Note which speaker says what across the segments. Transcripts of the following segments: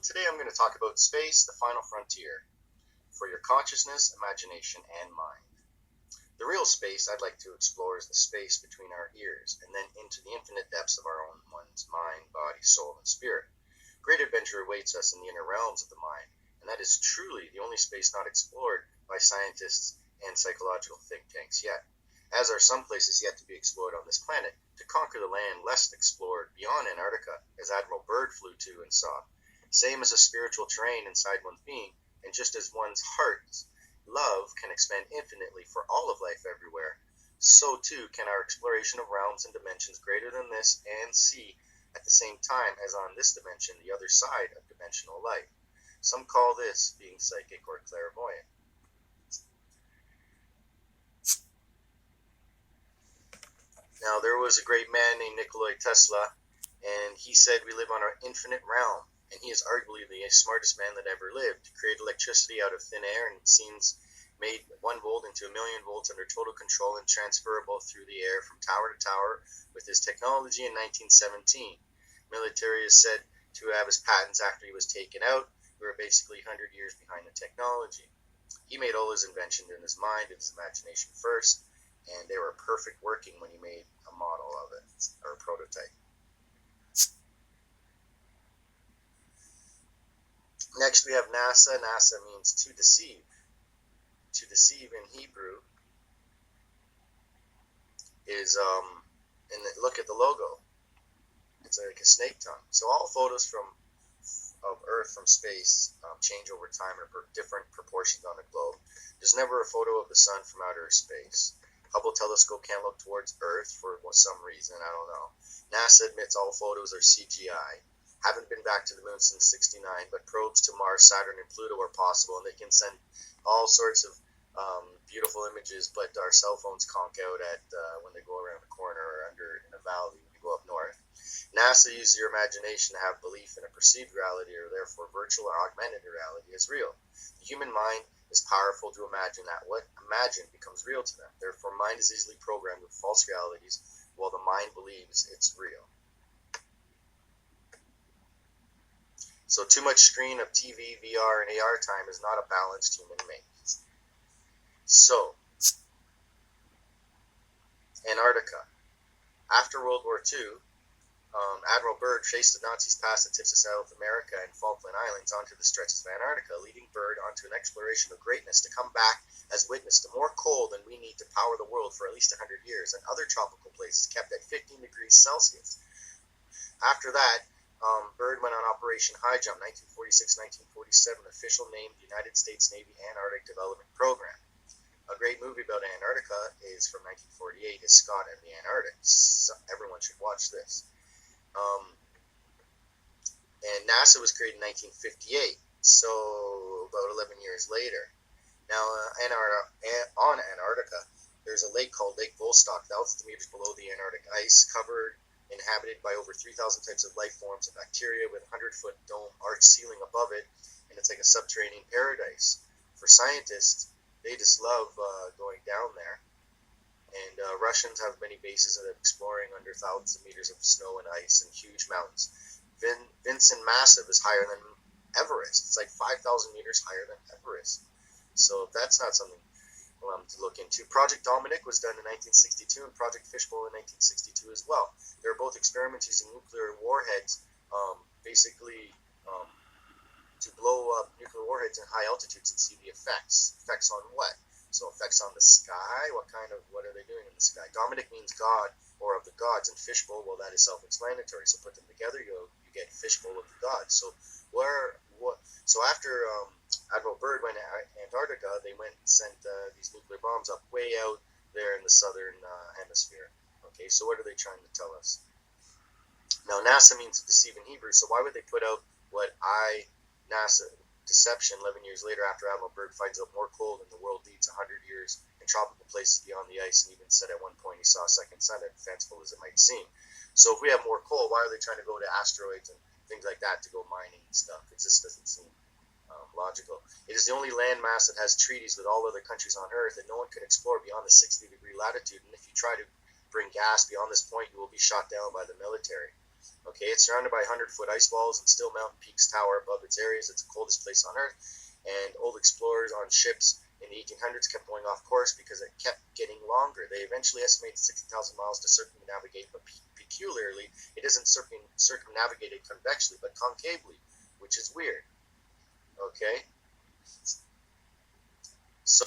Speaker 1: Today I'm going to talk about space, the final frontier, for your consciousness, imagination, and mind. The real space I'd like to explore is the space between our ears, and then into the infinite depths of our own one's mind, body, soul, and spirit. Great adventure awaits us in the inner realms of the mind, and that is truly the only space not explored by scientists and psychological think tanks yet, as are some places yet to be explored on this planet, to conquer the land less explored beyond Antarctica, as Admiral Byrd flew to and saw. Same as a spiritual terrain inside one's being, and just as one's heart's love can expand infinitely for all of life everywhere, so too can our exploration of realms and dimensions greater than this and see at the same time as on this dimension the other side of dimensional life. Some call this being psychic or clairvoyant. Now, there was a great man named Nikola Tesla, and he said we live on an infinite realm, and he is arguably the smartest man that ever lived. To create electricity out of thin air, and it seems made 1 volt into 1,000,000 volts under total control and transferable through the air from tower to tower with his technology in 1917. Military is said to have his patents after he was taken out. We were basically 100 years behind the technology. He made all his inventions in his mind and his imagination first, and they were perfect working when he made a model of it, or a prototype. Next we have NASA. NASA means to deceive. To deceive in Hebrew is, look at the logo. It's like a snake tongue. So all photos of Earth from space change over time in different proportions on the globe. There's never a photo of the sun from outer space. Hubble telescope can't look towards Earth for some reason, I don't know. NASA admits all photos are CGI. Haven't been back to the moon since '69, but probes to Mars, Saturn, and Pluto are possible, and they can send all sorts of beautiful images, but our cell phones conk out at when they go around the corner or under in a valley when you go up north. NASA uses your imagination to have belief in a perceived reality, or therefore virtual or augmented reality is real. The human mind is powerful to imagine that what imagined becomes real to them. Therefore, mind is easily programmed with false realities, while the mind believes it's real. So too much screen of TV, VR, and AR time is not a balanced human mate. So, Antarctica. After World War II, Admiral Byrd chased the Nazis past the tips of South America and Falkland Islands onto the stretches of Antarctica, leading Byrd onto an exploration of greatness to come back as witness to more coal than we need to power the world for at least 100 years, and other tropical places kept at 15 degrees Celsius. After that, Byrd went on Operation High Jump, 1946-1947, official name the United States Navy Antarctic Development Program. A great movie about Antarctica is from 1948, is Scott and the Antarctic. So everyone should watch this. And NASA was created in 1958, so about 11 years later. Now, on Antarctica, there's a lake called Lake Vostok, thousands of meters below the Antarctic ice, covered, inhabited by over 3,000 types of life forms and bacteria, with a 100-foot dome arch ceiling above it, and it's like a subterranean paradise. For scientists, they just love going down there. And Russians have many bases of exploring under thousands of meters of snow and ice and huge mountains. Vincent Massive is higher than Everest. It's like 5,000 meters higher than Everest. So that's not something to look into. Project Dominic was done in 1962, and Project Fishbowl in 1962 as well. They were both experiments using nuclear warheads, basically to blow up nuclear warheads in high altitudes and see the effects. Effects on what? So effects on the sky. What are they doing in the sky? Dominic means God or of the gods, and fishbowl, well, that is self-explanatory. So put them together, you get fishbowl of the gods. So after Admiral Byrd went to Antarctica, they went and sent these nuclear bombs up way out there in the southern hemisphere. Okay, so what are they trying to tell us? Now, NASA means to deceive in Hebrew, so why would they put out what NASA deception 11 years later after Admiral Byrd finds out more coal than the world needs 100 years in tropical places beyond the ice, and even said at one point he saw a second sun, as fanciful as it might seem. So if we have more coal, why are they trying to go to asteroids and things like that to go mining and stuff? It just doesn't seem logical. It is the only landmass that has treaties with all other countries on Earth, and no one can explore beyond the 60-degree latitude, and if you try to bring gas beyond this point, you will be shot down by the military. Okay, it's surrounded by 100-foot ice walls and still mountain peaks tower above its areas. It's the coldest place on Earth, and old explorers on ships in the 1800s kept going off course because it kept getting longer. They eventually estimated 60,000 miles to circumnavigate, but peculiarly, it isn't circumnavigated convexly, but concavely, which is weird. Okay? So,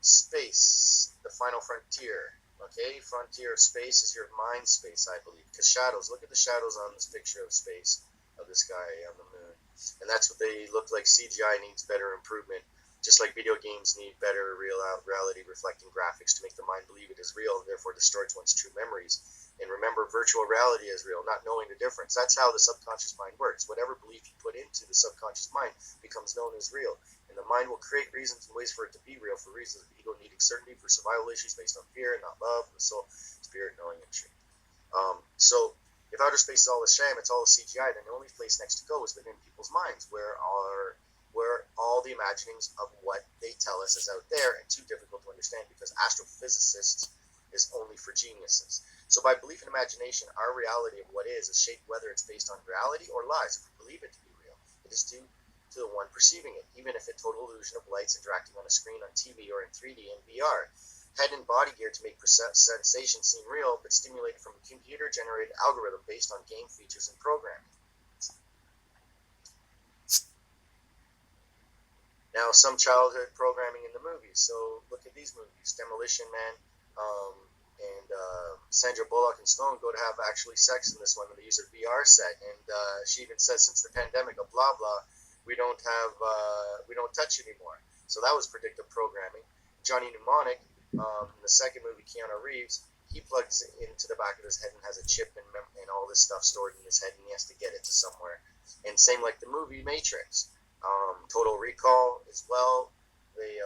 Speaker 1: space, the final frontier. Okay, frontier of space is your mind space, I believe. Because shadows, look at the shadows on this picture of space, of this guy on the moon. And that's what they look like. CGI needs better improvement. Just like video games need better reality reflecting graphics to make the mind believe it is real and therefore distorts one's true memories. And remember virtual reality as real, not knowing the difference. That's how the subconscious mind works. Whatever belief you put into the subconscious mind becomes known as real. And the mind will create reasons and ways for it to be real, for reasons of ego needing certainty, for survival issues based on fear and not love, the soul, spirit, knowing, and truth. So if outer space is all a sham, it's all a CGI, then the only place next to go is within people's minds, where all the imaginings of what they tell us is out there and too difficult to understand because astrophysicists is only for geniuses. So by belief and imagination, our reality of what is shaped whether it's based on reality or lies. If we believe it to be real, it is due to the one perceiving it, even if a total illusion of lights interacting on a screen on TV or in 3D and VR. Head and body gear to make sensation seem real, but stimulated from a computer-generated algorithm based on game features and programming. Now, some childhood programming in the movies. So look at these movies. Demolition Man and Sandra Bullock and Stone go to have actually sex in this one, and they use a VR set. And she even says, since the pandemic of blah blah, we don't touch anymore. So that was predictive programming. Johnny Mnemonic, in the second movie, Keanu Reeves, he plugs into the back of his head and has a chip and all this stuff stored in his head, and he has to get it to somewhere. And same like the movie Matrix. Total Recall as well. They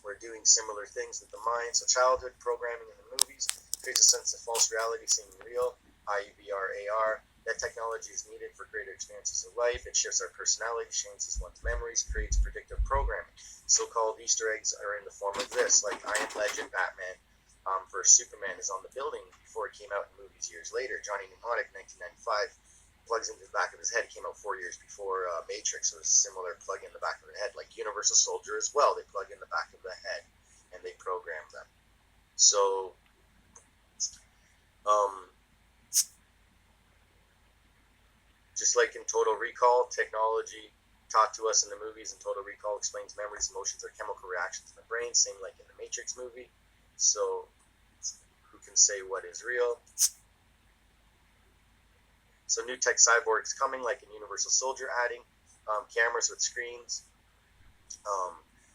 Speaker 1: were doing similar things with the mind. So childhood programming in the movies creates a sense of false reality seeming real, i.e. VR, AR. That technology is needed for greater experiences of life. It shifts our personality, changes one's memories, creates predictive programming. So-called Easter eggs are in the form of this, like I Am Legend, Batman versus Superman is on the building before it came out in movies years later. Johnny Mnemonic, 1995, plugs into the back of his head. It came out 4 years before Matrix, so it's a similar plug in the back of the head. Like Universal Soldier as well, they plug in the back of the head and they program them. So, just like in Total Recall, technology taught to us in the movies in Total Recall explains memories, emotions, or chemical reactions in the brain, same like in the Matrix movie. So, who can say what is real? So new tech cyborgs coming, like in Universal Soldier, adding cameras with screens.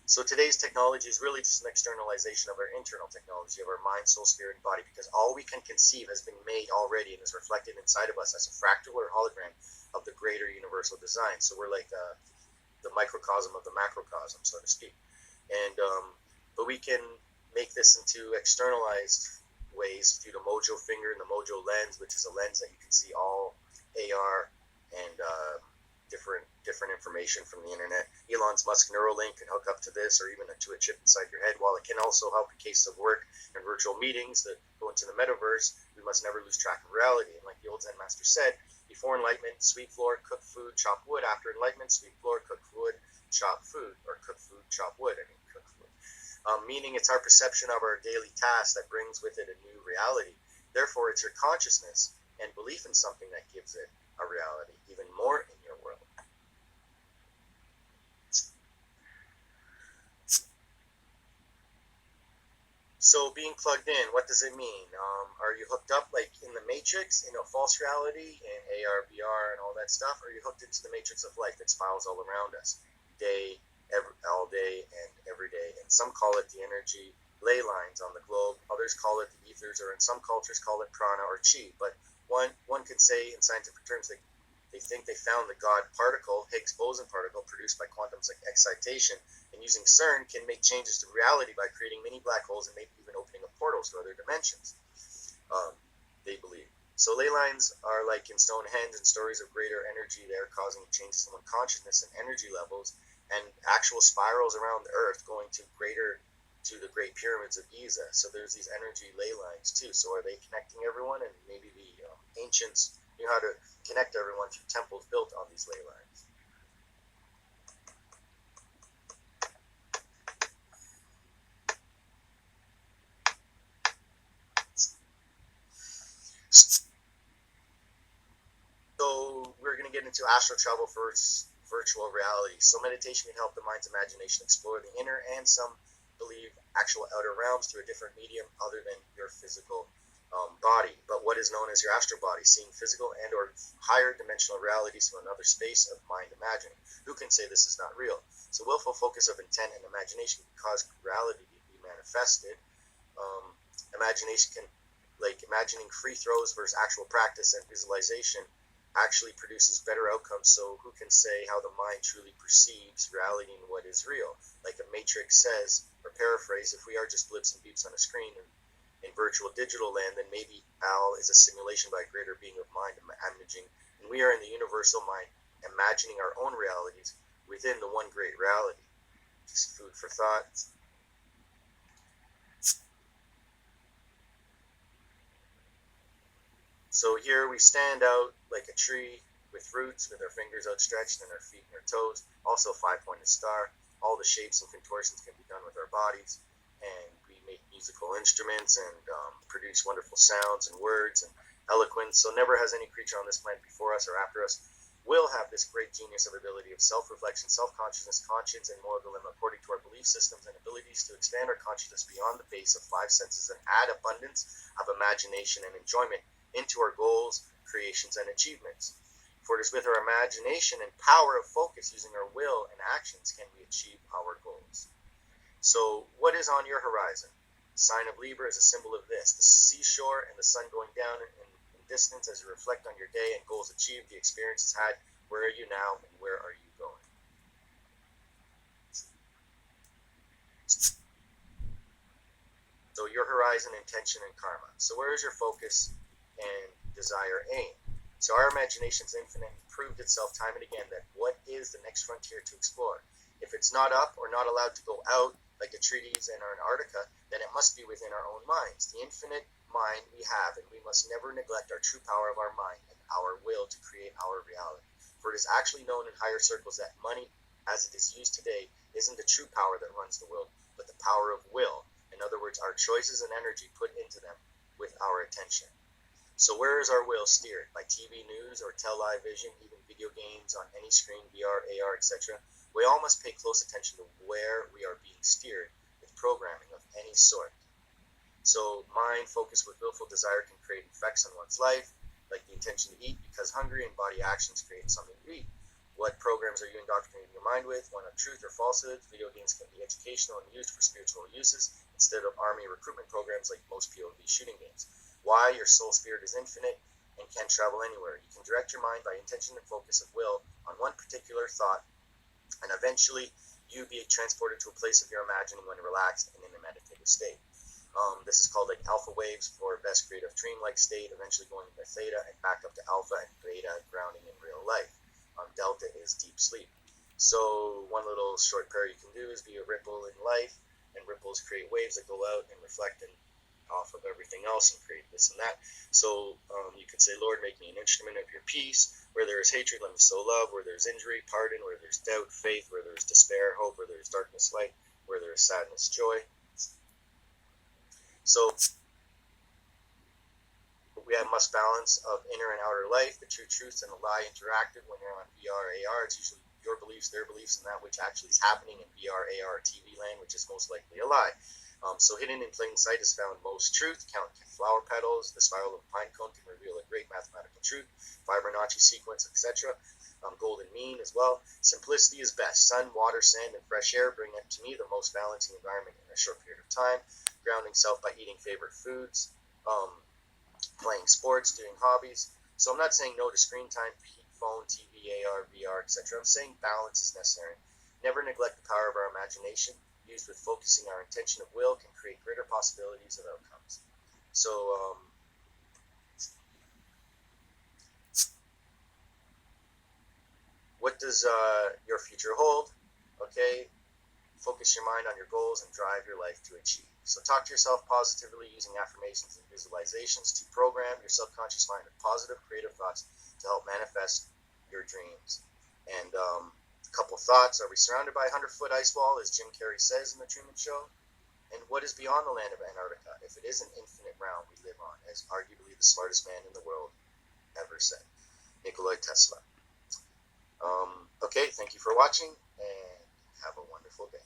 Speaker 1: So today's technology is really just an externalization of our internal technology, of our mind, soul, spirit, and body, because all we can conceive has been made already and is reflected inside of us as a fractal or hologram of the greater universal design. So we're like the microcosm of the macrocosm, so to speak. And but we can make this into externalized ways through the Mojo finger and the Mojo lens, which is a lens that you can see all AR and different information from the internet. Elon Musk Neuralink can hook up to this, or even to a chip inside your head. While it can also help in case of work and virtual meetings that go into the metaverse, we must never lose track of reality. And like the old Zen master said, before enlightenment, sweep floor, cook food, chop wood. After enlightenment, sweep floor, cook wood, chop food, or cook food, chop wood. Cook food. Meaning it's our perception of our daily tasks that brings with it a new reality. Therefore, it's your consciousness and belief in something that gives it a reality, even more in your world. So being plugged in, what does it mean? Are you hooked up like in the Matrix, in a false reality, and AR, VR, and all that stuff? Or are you hooked into the matrix of life that smiles all around us, all day and every day? And some call it the energy ley lines on the globe. Others call it the ethers, or in some cultures call it prana or chi. But one could say in scientific terms that they think they found the God particle, Higgs boson particle, produced by quantum excitation, and using CERN can make changes to reality by creating mini black holes and maybe even opening up portals to other dimensions. They believe. So ley lines are like in Stonehenge and stories of greater energy there causing changes in consciousness and energy levels, and actual spirals around the Earth going to greater to the Great Pyramids of Giza. So there's these energy ley lines too. So are they connecting everyone? And maybe the ancients knew how to connect everyone through temples built on these ley lines. So we're going to get into astral travel versus virtual reality. So meditation can help the mind's imagination explore the inner and some believe actual outer realms through a different medium other than your physical body. But what is known as your astral body, seeing physical and or higher dimensional realities from another space of mind imagining. Who can say this is not real? So willful focus of intent and imagination can cause reality to be manifested. Imagination can, like imagining free throws versus actual practice and visualization, actually produces better outcomes. So who can say how the mind truly perceives reality and what is real? Like a Matrix says, or paraphrase, if we are just blips and beeps on a screen in virtual digital land, then maybe Al is a simulation by a greater being of mind imaging, and we are in the universal mind imagining our own realities within the one great reality. Just food for thought. So here we stand out like a tree with roots, with our fingers outstretched and our feet and our toes. Also 5-pointed star. All the shapes and contortions can be done with our bodies. And we make musical instruments and produce wonderful sounds and words and eloquence. So never has any creature on this planet before us or after us will have this great genius of ability of self-reflection, self-consciousness, conscience, and moral dilemma according to our belief systems and abilities to expand our consciousness beyond the base of 5 senses and add abundance of imagination and enjoyment into our goals, creations, and achievements. For it is with our imagination and power of focus using our will and actions can we achieve our goals. So what is on your horizon? The sign of Libra is a symbol of this, the seashore and the sun going down in distance as you reflect on your day and goals achieved, the experiences had. Where are you now and where are you going? So your horizon, intention, and karma. So where is your focus and desire aim? So our imagination is infinite and proved itself time and again that what is the next frontier to explore? If it's not up or not allowed to go out, like the treaties in Antarctica, then it must be within our own minds. The infinite mind we have, and we must never neglect our true power of our mind and our will to create our reality. For it is actually known in higher circles that money, as it is used today, isn't the true power that runs the world, but the power of will. In other words, our choices and energy put into them with our attention. So where is our will steered? By TV news or television, even video games on any screen, VR, AR, etc.? We all must pay close attention to where we are being steered with programming of any sort. So mind focused with willful desire can create effects on one's life, like the intention to eat because hungry, and body actions create something to eat. What programs are you indoctrinating your mind with? One of truth or falsehood? Video games can be educational and used for spiritual uses instead of army recruitment programs like most POV shooting games. Why? Your soul spirit is infinite and can travel anywhere. You can direct your mind by intention and focus of will on one particular thought, and eventually you be transported to a place of your imagining when relaxed and in a meditative state. This is called like alpha waves for best creative dream-like state, eventually going into theta and back up to alpha and beta, grounding in real life. Delta is deep sleep. So one little short prayer you can do is be a ripple in life, and ripples create waves that go out and reflect and off of everything else and create this and that. So you could say, Lord, make me an instrument of your peace. Where there is hatred, let me sow love. Where there is injury, pardon. Where there is doubt, faith. Where there is despair, hope. Where there is darkness, light. Where there is sadness, joy. So we have must balance of inner and outer life, the two truths and a lie interactive. When you're on VR, AR, it's usually your beliefs, their beliefs, and that which actually is happening in VR, AR, TV land, which is most likely a lie. So hidden in plain sight is found most truth. Count flower petals. The spiral of a pine cone can reveal a great mathematical truth. Fibonacci sequence, etc. Golden mean as well. Simplicity is best. Sun, water, sand, and fresh air bring up to me the most balancing environment in a short period of time. Grounding self by eating favorite foods. Playing sports, doing hobbies. So I'm not saying no to screen time, phone, TV, AR, VR, etc. I'm saying balance is necessary. Never neglect the power of our imagination. Used with focusing our intention of will can create greater possibilities of outcomes. So what does your future hold? Okay, focus your mind on your goals, and drive your life to achieve. So talk to yourself positively using affirmations and visualizations to program your subconscious mind with positive, creative thoughts to help manifest your dreams. And a couple thoughts. Are we surrounded by a 100-foot ice wall, as Jim Carrey says in The Truman Show? And what is beyond the land of Antarctica, if it is an infinite realm we live on, as arguably the smartest man in the world ever said, Nikola Tesla. Okay, thank you for watching, and have a wonderful day.